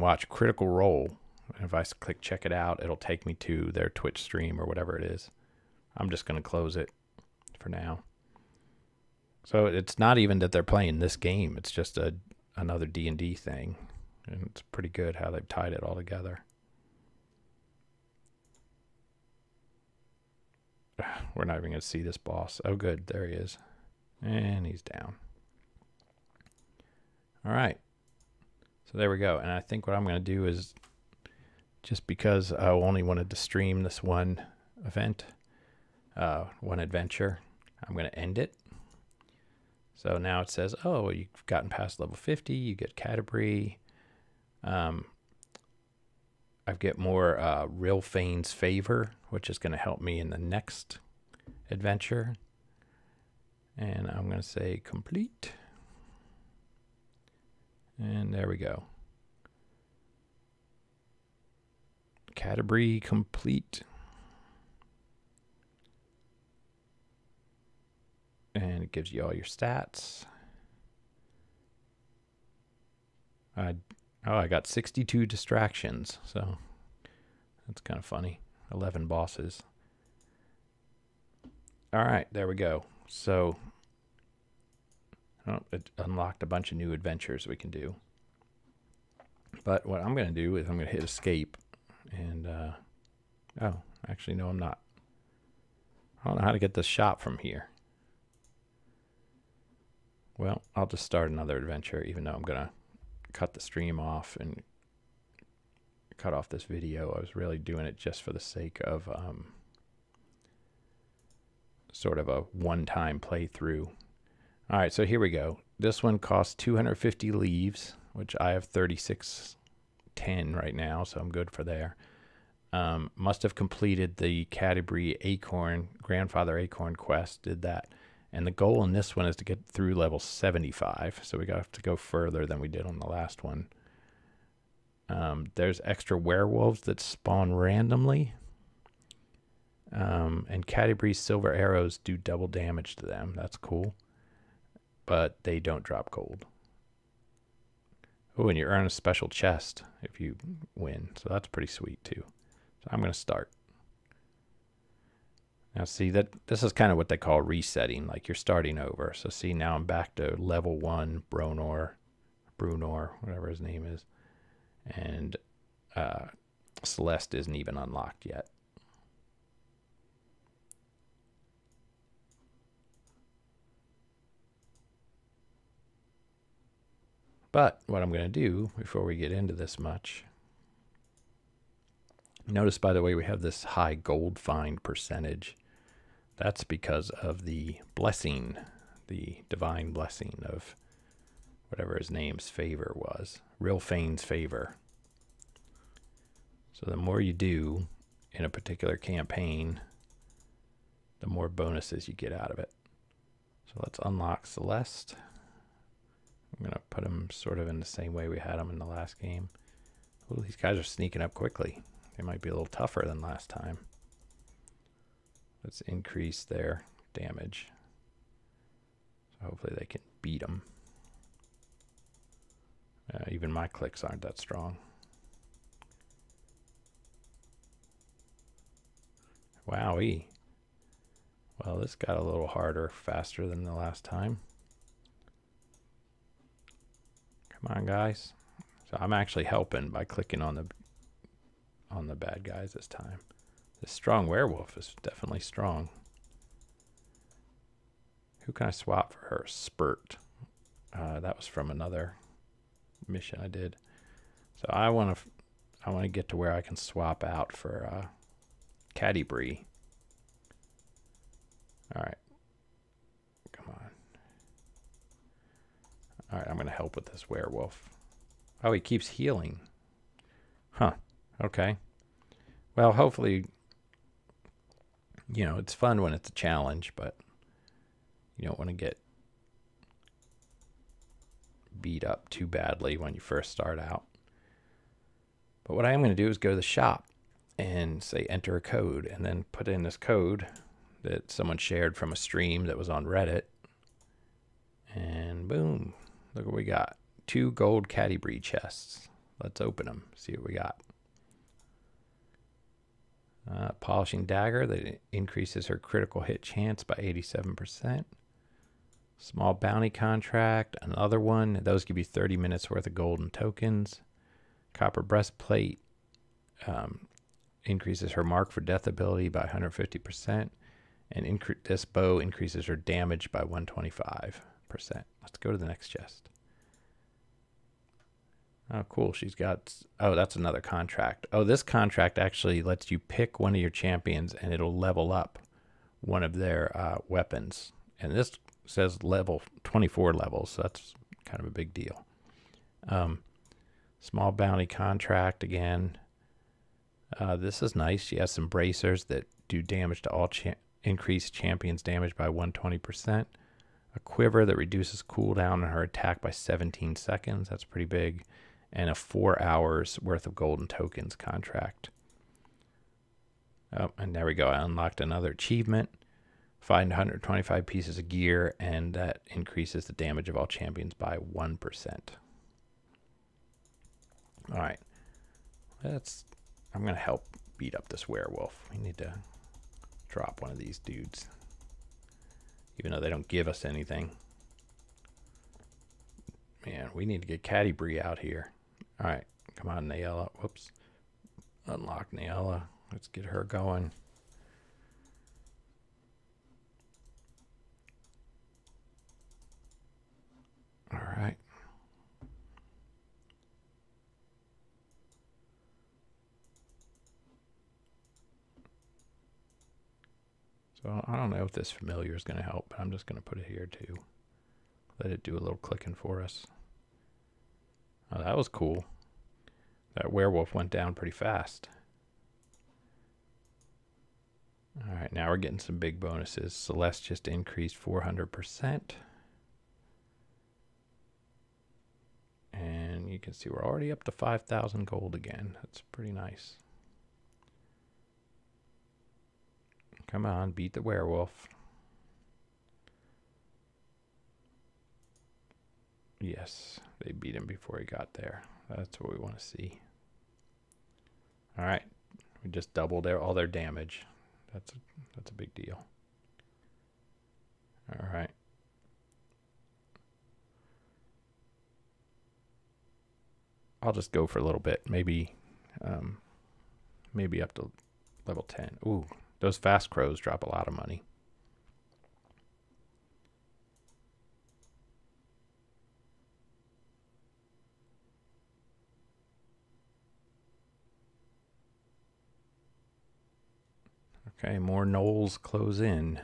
watch Critical Role. And if I click check it out, it'll take me to their Twitch stream or whatever it is. I'm just going to close it for now. So it's not even that they're playing this game. It's just another D&D thing. And it's pretty good how they've tied it all together. We're not even going to see this boss. Oh, good. There he is. And he's down. All right. So there we go. And I think what I'm going to do is, just because I only wanted to stream this one event, one adventure, I'm going to end it. So now it says, oh, you've gotten past level 50. You get Catti-Brie. I get more Real Fane's Favor, which is going to help me in the next adventure. And I'm going to say complete. And there we go. Catti-Brie complete. And it gives you all your stats. I got 62 distractions, so that's kind of funny. 11 bosses. All right, there we go. So it unlocked a bunch of new adventures we can do. But what I'm going to do is I'm going to hit escape. And, oh, actually, no, I'm not. I don't know how to get this shop from here. Well, I'll just start another adventure, even though I'm going to cut the stream off and cut off this video. I was really doing it just for the sake of sort of a one-time playthrough. All right, so here we go. This one costs 250 leaves, which I have 3610 right now, so I'm good for there. Must have completed the Catti-Brie acorn, grandfather acorn quest, did that. And the goal in this one is to get through level 75, so we have to go further than we did on the last one. There's extra werewolves that spawn randomly. And Catti-Brie's silver arrows do double damage to them. That's cool. But they don't drop gold. Oh, and you earn a special chest if you win. So that's pretty sweet too. So I'm going to start. Now see, that this is kind of what they call resetting, like you're starting over. So see, now I'm back to level 1 Brunor, whatever his name is. And Celeste isn't even unlocked yet. But what I'm going to do before we get into this much, notice, by the way, we have this high gold find percentage. That's because of the blessing, the divine blessing of whatever his name's favor was, Rilfane's favor. So the more you do in a particular campaign, the more bonuses you get out of it. So let's unlock Celeste. I'm going to put them sort of in the same way we had them in the last game. Oh, these guys are sneaking up quickly. They might be a little tougher than last time. Let's increase their damage. So hopefully they can beat them. Even my clicks aren't that strong. Wowee. Well, this got a little harder faster than the last time. Come on, guys. So I'm actually helping by clicking on the bad guys this time. This strong werewolf is definitely strong. Who can I swap for her? Spurt. That was from another mission I did. So I want to get to where I can swap out for Catti-Brie. All right. Come on. All right, I'm going to help with this werewolf. Oh, he keeps healing. Huh. Okay. Well, hopefully, you know, it's fun when it's a challenge, but you don't want to get beat up too badly when you first start out. But what I am going to do is go to the shop and say enter a code, and then put in this code that someone shared from a stream that was on Reddit. And boom. Look what we got. 2 gold Catti-Brie chests. Let's open them. See what we got. Polishing dagger that increases her critical hit chance by 87%. Small bounty contract. Another one. Those give you 30 minutes worth of golden tokens. Copper breastplate. Increases her mark for death ability by 150%. And this bow increases her damage by 125%. Let's go to the next chest. Oh, cool. She's got... Oh, that's another contract. Oh, this contract actually lets you pick one of your champions, and it'll level up one of their weapons. And this says level 24 levels, so that's kind of a big deal. Small bounty contract again. This is nice. She has some bracers that do damage to all increased champions damage by 120%. A quiver that reduces cooldown on her attack by 17 seconds. That's pretty big. And a 4 hours worth of golden tokens contract. Oh, and there we go. I unlocked another achievement. Find 125 pieces of gear, and that increases the damage of all champions by 1%. All right. I'm going to help beat up this werewolf. We need to drop one of these dudes. Even though they don't give us anything. Man, we need to get Catti-Brie out here. All right, come on, Nayella. Whoops. Unlock Nayella. Let's get her going. All right. So I don't know if this familiar is going to help, but I'm just going to put it here too. Let it do a little clicking for us. Oh, that was cool. That werewolf went down pretty fast. All right, now we're getting some big bonuses. Celeste just increased 400%. And you can see we're already up to 5,000 gold again. That's pretty nice. Come on, beat the werewolf. Yes, they beat him before he got there. That's what we want to see. All right, we just doubled all their damage. That's a big deal. All right. I'll just go for a little bit, maybe up to level 10. Ooh, those fast crows drop a lot of money. Okay, more gnolls close in.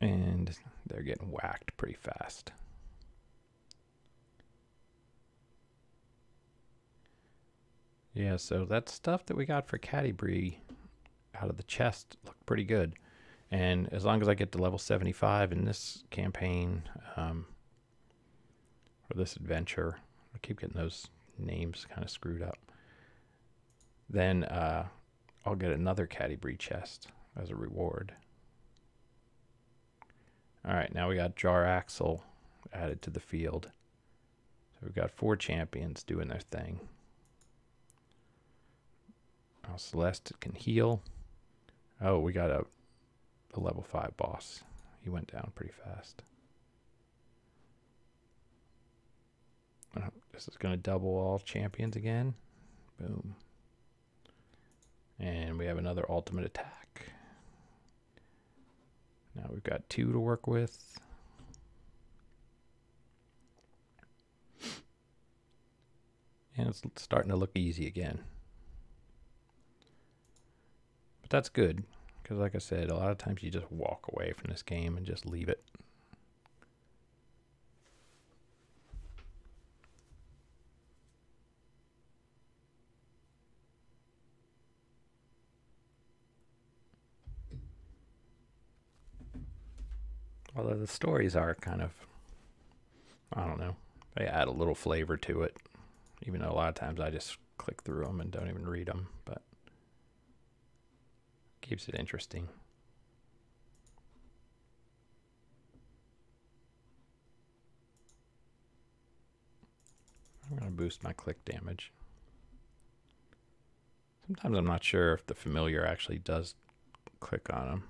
And they're getting whacked pretty fast. Yeah, so that stuff that we got for Catti-Brie out of the chest looked pretty good. And as long as I get to level 75 in this campaign, or this adventure, I keep getting those names kind of screwed up, then I'll get another Catti-Brie chest as a reward. All right, now we got Jar Axle added to the field. So we've got 4 champions doing their thing. Celeste can heal. Oh, we got a level 5 boss. He went down pretty fast. This is going to double all champions again. Boom. And we have another ultimate attack. Now we've got 2 to work with. And it's starting to look easy again. But that's good, because like I said, a lot of times you just walk away from this game and just leave it. Although the stories are kind of, I don't know, they add a little flavor to it. Even though a lot of times I just click through them and don't even read them, but keeps it interesting. I'm going to boost my click damage. Sometimes I'm not sure if the familiar actually does click on him.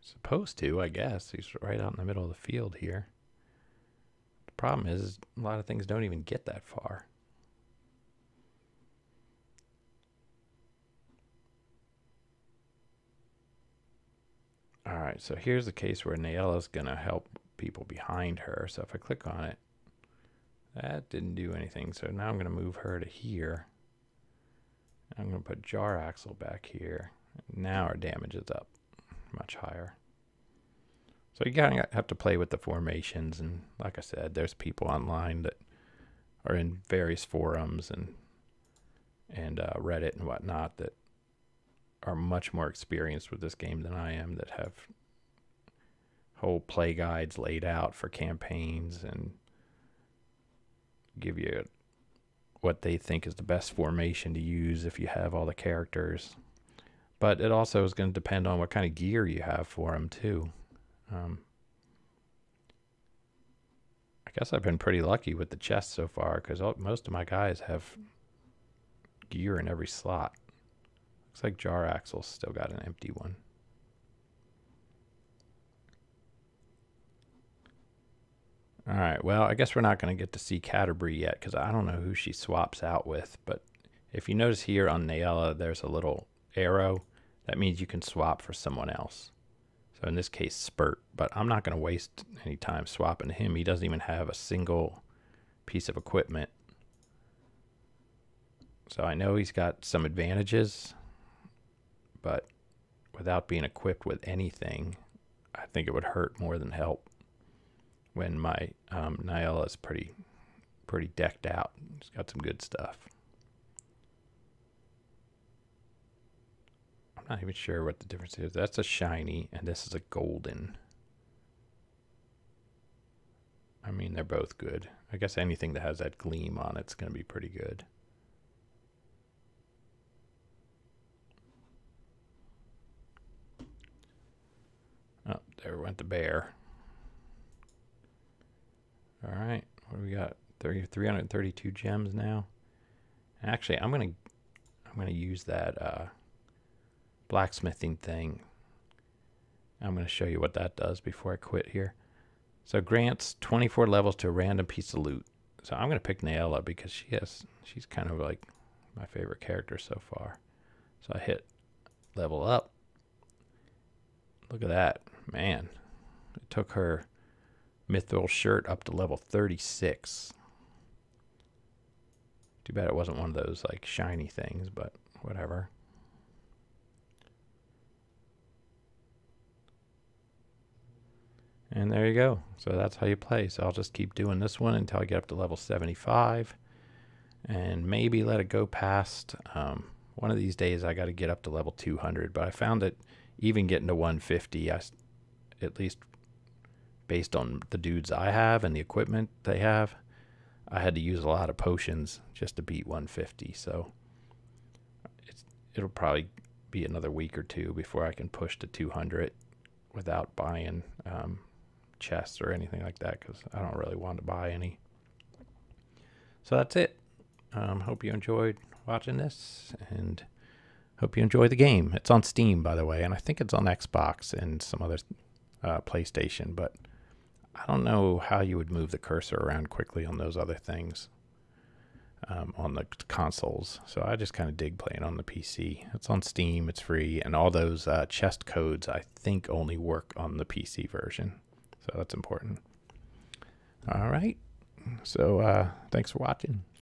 Supposed to, I guess. He's right out in the middle of the field here. The problem is a lot of things don't even get that far. Alright, so here's the case where Naella's going to help people behind her. So if I click on it, that didn't do anything. So now I'm going to move her to here. I'm going to put Jar Axle back here. Now our damage is up much higher. So you kind of have to play with the formations. And like I said, there's people online that are in various forums and Reddit and whatnot that are much more experienced with this game than I am, that have whole play guides laid out for campaigns and give you what they think is the best formation to use if you have all the characters. But it also is going to depend on what kind of gear you have for them too. I guess I've been pretty lucky with the chest so far, because most of my guys have gear in every slot. Looks like Jar Axle's still got an empty one. Alright, well, I guess we're not going to get to see Catti-Brie yet, because I don't know who she swaps out with. But if you notice here on Naella, there's a little arrow. That means you can swap for someone else. So in this case, Spurt. But I'm not going to waste any time swapping to him. He doesn't even have a single piece of equipment. So I know he's got some advantages, but without being equipped with anything, I think it would hurt more than help when my Nyla is pretty decked out. He's got some good stuff. I'm not even sure what the difference is. That's a shiny, and this is a golden. I mean, they're both good. I guess anything that has that gleam on it's going to be pretty good. Oh, there went the bear. All right, what do we got? 332 gems now. Actually, I'm gonna use that blacksmithing thing. I'm gonna show you what that does before I quit here. So grants 24 levels to a random piece of loot. So I'm gonna pick Nyla because she's kind of like my favorite character so far. So I hit level up. Look at that, man. It took her mithril shirt up to level 36. Too bad it wasn't one of those like shiny things, but whatever. And there you go. So that's how you play. So I'll just keep doing this one until I get up to level 75 and maybe let it go past. One of these days I got to get up to level 200, but I found that even getting to 150, at least based on the dudes I have and the equipment they have, I had to use a lot of potions just to beat 150. So it'll probably be another week or two before I can push to 200 without buying chests or anything like that, because I don't really want to buy any. So that's it. Hope you enjoyed watching this, and hope you enjoy the game. It's on Steam, by the way, and I think it's on Xbox and some other PlayStation, but I don't know how you would move the cursor around quickly on those other things on the consoles. So I just kind of dig playing on the PC. It's on Steam, it's free, and all those chest codes I think only work on the PC version. So that's important. All right. So thanks for watching.